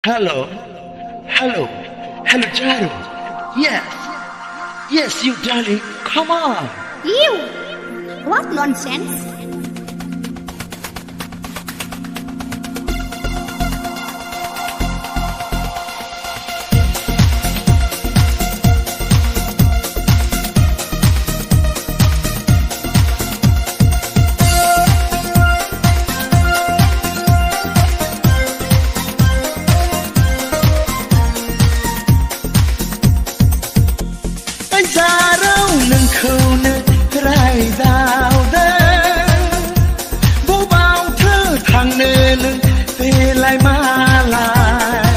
Hello, hello, hello, Jaru. Yes, yes, you darling. Come on. You! What nonsense! Jaru nâng khâu nâng rai dao đơn Bố bao thơ thằng nê nâng Tê lại ma lại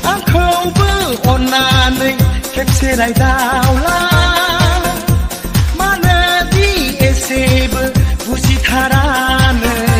Ám khâu bơ ôn nà nâng Kẹp xê lại dao la Mà nê đi ê xê bơ Vũ xì thà ra nâng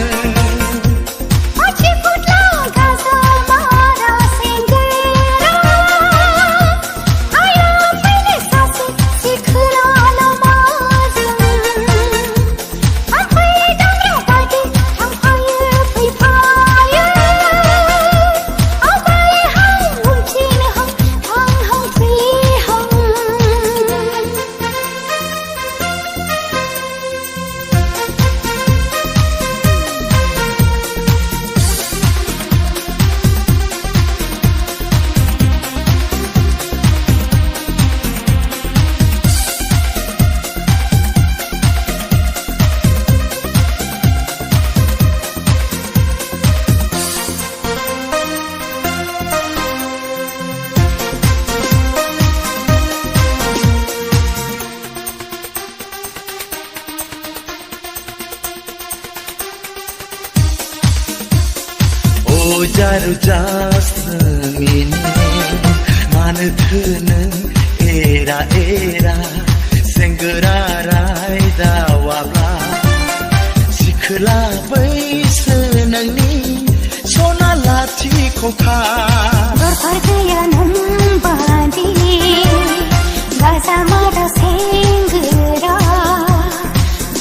Jaru jasmine mana thuneng era senggera rai dawabla sikhla bai senangni sona lati khokha berpergian membadi gaza mada senggera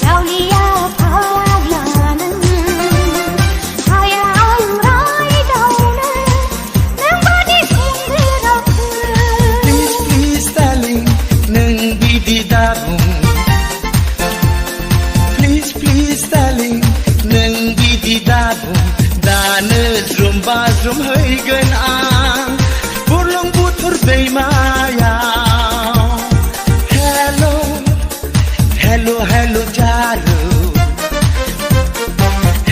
jaulia paglanan Bazrum hơi gần ang Burlong butur bay maya Hello, hello, hello Jaru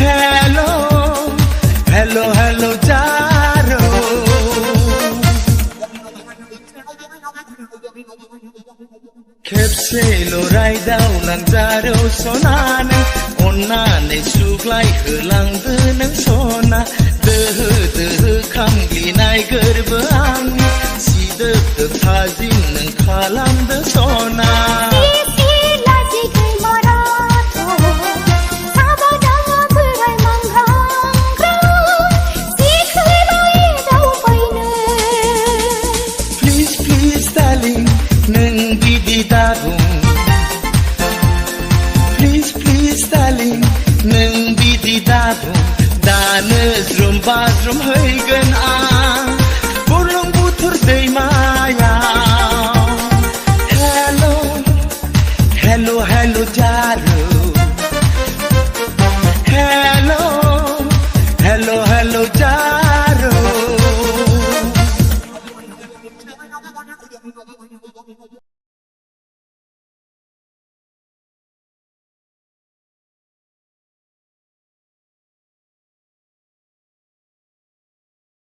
Hello, hello, hello Jaru Kepse lo rai dau lang Jaru sonane Onane suglai helang denang sona Kham glinai gerba angni Sidep dek hazin neng kalam de sona Sisi laji kai marato Sabada berai mangrang Sikhi lai dau paine Please, please darling Neng bidi darung Please, please darling Neng bidi darung Danezrum bazrum hơi gần ang Burlong butur day maya Hello, hello, hello Jaru Hello, hello, hello Jaru